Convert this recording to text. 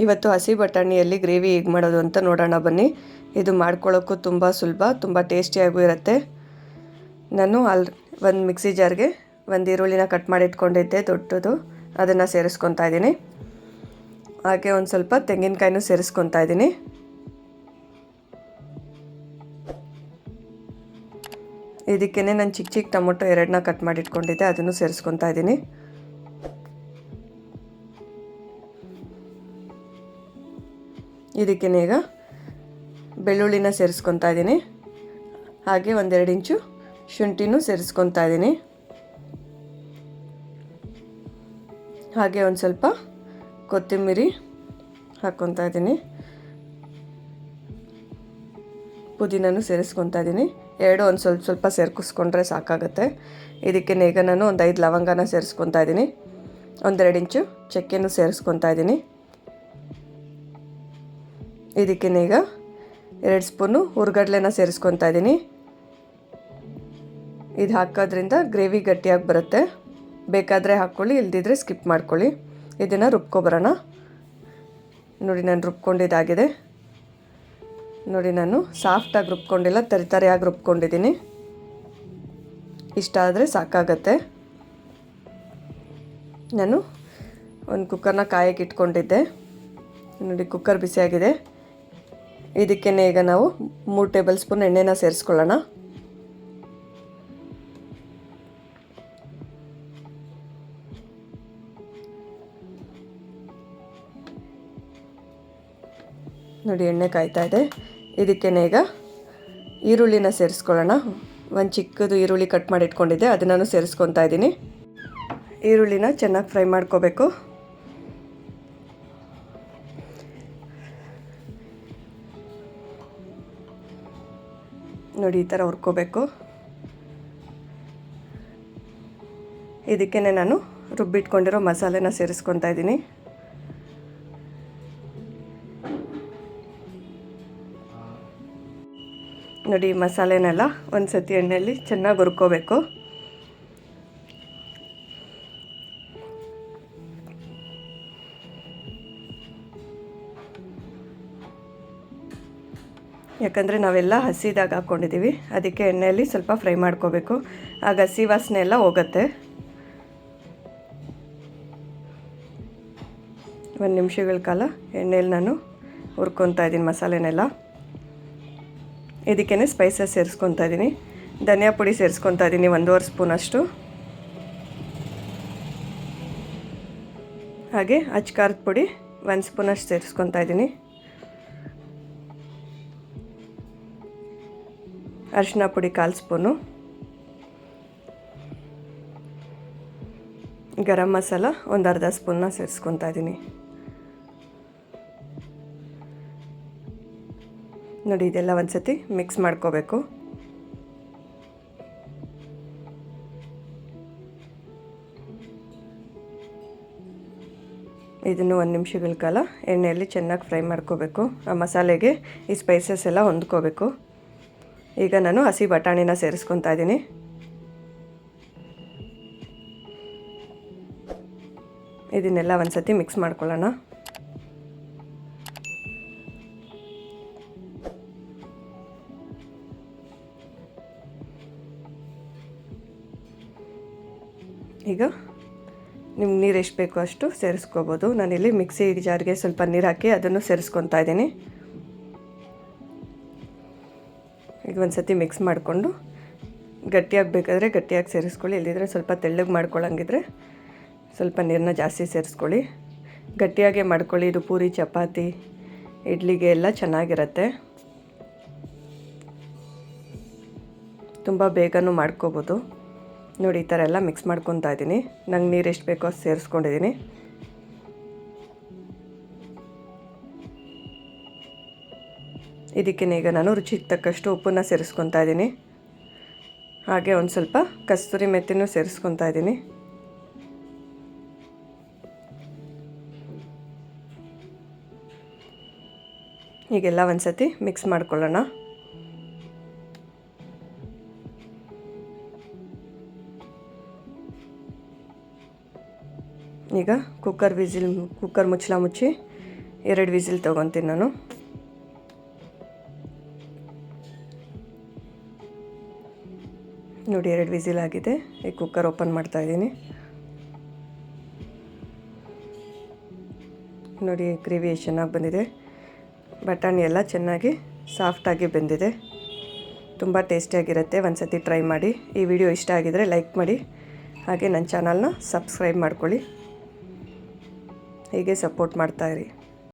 ಇವತ್ತು ಹಸಿ ಬಟಾಣಿಯಲ್ಲಿ ಗ್ರೇವಿ ಹೇಗೆ ಮಾಡೋದು ಅಂತ ನೋಡೋಣ ಬನ್ನಿ. ಇದು ಮಾಡ್ಕೊಳ್ಳೋಕ್ಕೂ ತುಂಬ ಸುಲಭ, ತುಂಬ ಟೇಸ್ಟಿಯಾಗೂ ಇರುತ್ತೆ. ನಾನು ಒಂದು ಮಿಕ್ಸಿ ಜಾರ್ಗೆ ಒಂದು ಈರುಳ್ಳಿನ ಕಟ್ ಮಾಡಿ ಇಟ್ಕೊಂಡಿದ್ದೆ ದೊಡ್ಡದು, ಅದನ್ನು ಸೇರಿಸ್ಕೊತಾ ಇದ್ದೀನಿ. ಹಾಗೆ ಒಂದು ಸ್ವಲ್ಪ ತೆಂಗಿನಕಾಯಿನೂ ಸೇರಿಸ್ಕೊತಾ ಇದ್ದೀನಿ. ಇದಕ್ಕೇ ನಾನು ಚಿಕ್ಕ ಚಿಕ್ಕ ಟೊಮೊಟೊ 2ನ ಕಟ್ ಮಾಡಿ ಇಟ್ಕೊಂಡಿದ್ದೆ, ಅದನ್ನು ಸೇರಿಸ್ಕೊತಾ ಇದ್ದೀನಿ. ಇದಕ್ಕೇ ಈಗ ಬೆಳ್ಳುಳ್ಳಿನ ಸೇರಿಸ್ಕೊತಾ ಇದ್ದೀನಿ. ಹಾಗೆ 1-2 ಇಂಚು ಶುಂಠಿನೂ ಸೇರಿಸ್ಕೊತಾ ಇದ್ದೀನಿ. ಹಾಗೆ ಒಂದು ಸ್ವಲ್ಪ ಕೊತ್ತಂಬರಿ ಹಾಕ್ಕೊತಾ ಇದ್ದೀನಿ. ಪುದೀನೂ ಸೇರಿಸ್ಕೊತಾ ಇದ್ದೀನಿ. ಎರಡು ಒಂದು ಸ್ವಲ್ಪ ಸೇರಿಸ್ಕೊಂಡ್ರೆ ಸಾಕಾಗುತ್ತೆ. ಇದಕ್ಕೇ ಈಗ ನಾನು ಒಂದು 5 ಲವಂಗನ ಸೇರಿಸ್ಕೊತಾ ಇದ್ದೀನಿ. 1-2 ಇಂಚು ಚಕ್ಕೆನೂ ಸೇರಿಸ್ಕೊತಾ ಇದ್ದೀನಿ. ಇದಕ್ಕೇ ಈಗ 2 ಸ್ಪೂನು ಹುರ್ಗಡ್ಲೆನ ಸೇರಿಸ್ಕೊತಾ ಇದ್ದೀನಿ. ಇದು ಹಾಕೋದ್ರಿಂದ ಗ್ರೇವಿ ಗಟ್ಟಿಯಾಗಿ ಬರುತ್ತೆ. ಬೇಕಾದರೆ ಹಾಕ್ಕೊಳ್ಳಿ, ಇಲ್ದಿದ್ರೆ ಸ್ಕಿಪ್ ಮಾಡ್ಕೊಳ್ಳಿ. ಇದನ್ನು ರುಬ್ಕೊಬರೋಣ. ನೋಡಿ, ನಾನು ರುಬ್ಕೊಂಡಿದ್ದಾಗಿದೆ. ನೋಡಿ, ನಾನು ಸಾಫ್ಟಾಗಿ ರುಬ್ಕೊಂಡಿಲ್ಲ, ತರಿಯಾಗಿ ರುಬ್ಕೊಂಡಿದ್ದೀನಿ. ಇಷ್ಟ ಆದರೆ ಸಾಕಾಗತ್ತೆ. ನಾನು ಒಂದು ಕುಕ್ಕರ್ನ ಕಾಯಕ್ಕೆ ಇಟ್ಕೊಂಡಿದ್ದೆ. ನೋಡಿ, ಕುಕ್ಕರ್ ಬಿಸಿಯಾಗಿದೆ. ಇದಕ್ಕೇ ಈಗ ನಾವು 3 ಟೇಬಲ್ ಸ್ಪೂನ್ ಎಣ್ಣೆನ ಸೇರಿಸ್ಕೊಳ್ಳೋಣ. ನೋಡಿ, ಎಣ್ಣೆ ಕಾಯ್ತಾ ಇದೆ. ಇದಕ್ಕೇ ಈಗ ಈರುಳ್ಳಿನ ಸೇರಿಸ್ಕೊಳ್ಳೋಣ. ಒಂದು ಚಿಕ್ಕದು ಈರುಳ್ಳಿ ಕಟ್ ಮಾಡಿ ಇಟ್ಕೊಂಡಿದ್ದೆ, ಅದನ್ನು ಸೇರಿಸ್ಕೊತಾ ಇದ್ದೀನಿ. ಈರುಳ್ಳಿನ ಚೆನ್ನಾಗಿ ಫ್ರೈ ಮಾಡ್ಕೋಬೇಕು. ನೋಡಿ, ಈ ಥರ ಹುರ್ಕೋಬೇಕು. ಇದಕ್ಕೇ ನಾನು ರುಬ್ಬಿಟ್ಕೊಂಡಿರೋ ಮಸಾಲೆನ ಸೇರಿಸ್ಕೊತಾ ಇದ್ದೀನಿ. ನೋಡಿ, ಮಸಾಲೆನೆಲ್ಲ ಒಂದು ಸತಿ ಎಣ್ಣೆಯಲ್ಲಿ ಚೆನ್ನಾಗಿ ಹುರ್ಕೋಬೇಕು. ಯಾಕಂದರೆ ನಾವೆಲ್ಲ ಹಸಿದಾಗ ಹಾಕ್ಕೊಂಡಿದ್ದೀವಿ, ಅದಕ್ಕೆ ಎಣ್ಣೆಯಲ್ಲಿ ಸ್ವಲ್ಪ ಫ್ರೈ ಮಾಡ್ಕೋಬೇಕು. ಆಗ ಹಸಿ ವಾಸನೆ ಎಲ್ಲ ಹೋಗುತ್ತೆ. 1 ನಿಮಿಷಗಳ ಕಾಲ ಎಣ್ಣೆಯಲ್ಲಿ ನಾನು ಹುರ್ಕೊತಾ ಇದ್ದೀನಿ ಮಸಾಲೆನೆಲ್ಲ. ಇದಕ್ಕೇ ಸ್ಪೈಸಸ್ ಸೇರಿಸ್ಕೊತಾ ಇದ್ದೀನಿ. ಧನಿಯಾ ಪುಡಿ ಸೇರಿಸ್ಕೊತಾ ಇದ್ದೀನಿ 1.5 ಸ್ಪೂನಷ್ಟು. ಹಾಗೆ ಅಚ್ಕಾರದ ಪುಡಿ 1 ಸ್ಪೂನಷ್ಟು ಸೇರಿಸ್ಕೊತಾ ಇದ್ದೀನಿ. ಅರಿಶಿನ ಪುಡಿ 1/4 ಸ್ಪೂನು. ಗರಂ ಮಸಾಲ 1/2 ಸ್ಪೂನ್ನ ಸೇರಿಸ್ಕೊತಾ ಇದ್ದೀನಿ. ನೋಡಿ, ಇದೆಲ್ಲ ಒಂದು ಸತಿ ಮಿಕ್ಸ್ ಮಾಡ್ಕೋಬೇಕು. ಇದನ್ನು 1 ನಿಮಿಷಗಳ ಕಾಲ ಎಣ್ಣೆಯಲ್ಲಿ ಚೆನ್ನಾಗಿ ಫ್ರೈ ಮಾಡ್ಕೋಬೇಕು. ಆ ಮಸಾಲೆಗೆ ಈ ಸ್ಪೈಸಸ್ ಎಲ್ಲ ಹೊಂದ್ಕೋಬೇಕು. ಈಗ ನಾನು ಹಸಿ ಬಟಾಣಿನ ಸೇರಿಸ್ಕೊತಾ ಇದ್ದೀನಿ. ಇದನ್ನೆಲ್ಲ ಒಂದು ಸತಿ ಮಿಕ್ಸ್ ಮಾಡ್ಕೊಳ್ಳೋಣ. ಈಗ ನಿಮ್ಗೆ ನೀರು ಎಷ್ಟು ಬೇಕೋ ಅಷ್ಟು ಸೇರಿಸ್ಕೋಬೋದು. ನಾನಿಲ್ಲಿ ಮಿಕ್ಸಿ ಜಾರ್ಗೆ ಸ್ವಲ್ಪ ನೀರು ಹಾಕಿ ಅದನ್ನು ಸೇರಿಸ್ಕೊತಾ ಇದ್ದೀನಿ. ಈಗ ಒಂದು ಸತಿ ಮಿಕ್ಸ್ ಮಾಡಿಕೊಂಡು ಗಟ್ಟಿಯಾಗಿ ಬೇಕಾದರೆ ಗಟ್ಟಿಯಾಗಿ ಸೇರಿಸ್ಕೊಳ್ಳಿ, ಇಲ್ಲದಿದ್ದರೆ ಸ್ವಲ್ಪ ತೆಳ್ಳಗೆ ಮಾಡ್ಕೊಳ್ಳೋಂಗಿದ್ರೆ ಸ್ವಲ್ಪ ನೀರನ್ನ ಜಾಸ್ತಿ ಸೇರಿಸ್ಕೊಳ್ಳಿ. ಗಟ್ಟಿಯಾಗೆ ಮಾಡ್ಕೊಳ್ಳಿ. ಇದು ಪೂರಿ, ಚಪಾತಿ, ಇಡ್ಲಿಗೆ ಎಲ್ಲ ಚೆನ್ನಾಗಿರುತ್ತೆ. ತುಂಬ ಬೇಗನೂ ಮಾಡ್ಕೋಬೋದು. ನೋಡಿ, ಈ ಥರ ಎಲ್ಲ ಮಿಕ್ಸ್ ಮಾಡ್ಕೊತಾ ಇದ್ದೀನಿ. ನಂಗೆ ನೀರು ಎಷ್ಟು ಬೇಕೋ ಅಷ್ಟು ಸೇರಿಸ್ಕೊಂಡಿದ್ದೀನಿ. ಇದಕ್ಕೇ ಈಗ ನಾನು ರುಚಿಗೆ ತಕ್ಕಷ್ಟು ಉಪ್ಪನ್ನು ಸೇರಿಸ್ಕೊತಾ ಇದ್ದೀನಿ. ಹಾಗೆ ಒಂದು ಸ್ವಲ್ಪ ಕಸ್ತೂರಿ ಮೆಥಿನೂ ಸೇರಿಸ್ಕೊತಾ ಇದ್ದೀನಿ. ಹೀಗೆಲ್ಲ ಒಂದು ಸತಿ ಮಿಕ್ಸ್ ಮಾಡ್ಕೊಳ್ಳೋಣ. ಈಗ ಕುಕ್ಕರ್ ಮುಚ್ಚಳ ಮುಚ್ಚಿ 2 ವಿಸಿಲ್ ತೊಗೊತೀನಿ ನಾನು. ನೋಡಿ 2 ವಿಸಿಲ್ ಆಗಿದೆ. ಈ ಕುಕ್ಕರ್ ಓಪನ್ ಮಾಡ್ತಾಯಿದ್ದೀನಿ. ನೋಡಿ ಗ್ರೇವಿ ಎಷ್ಟು ಚೆನ್ನಾಗಿ ಬಂದಿದೆ. ಬಟಾಣಿ ಎಲ್ಲ ಚೆನ್ನಾಗಿ ಸಾಫ್ಟಾಗಿ ಬೆಂದಿದೆ. ತುಂಬ ಟೇಸ್ಟಿಯಾಗಿರುತ್ತೆ. ಒಂದು ಸತಿ ಟ್ರೈ ಮಾಡಿ. ಈ ವಿಡಿಯೋ ಇಷ್ಟ ಆಗಿದರೆ ಲೈಕ್ ಮಾಡಿ, ಹಾಗೆ ನನ್ನ ಚಾನಲ್ನ ಸಬ್ಸ್ಕ್ರೈಬ್ ಮಾಡ್ಕೊಳ್ಳಿ. ಹೀಗೆ ಸಪೋರ್ಟ್ ಮಾಡ್ತಾಯಿರಿ.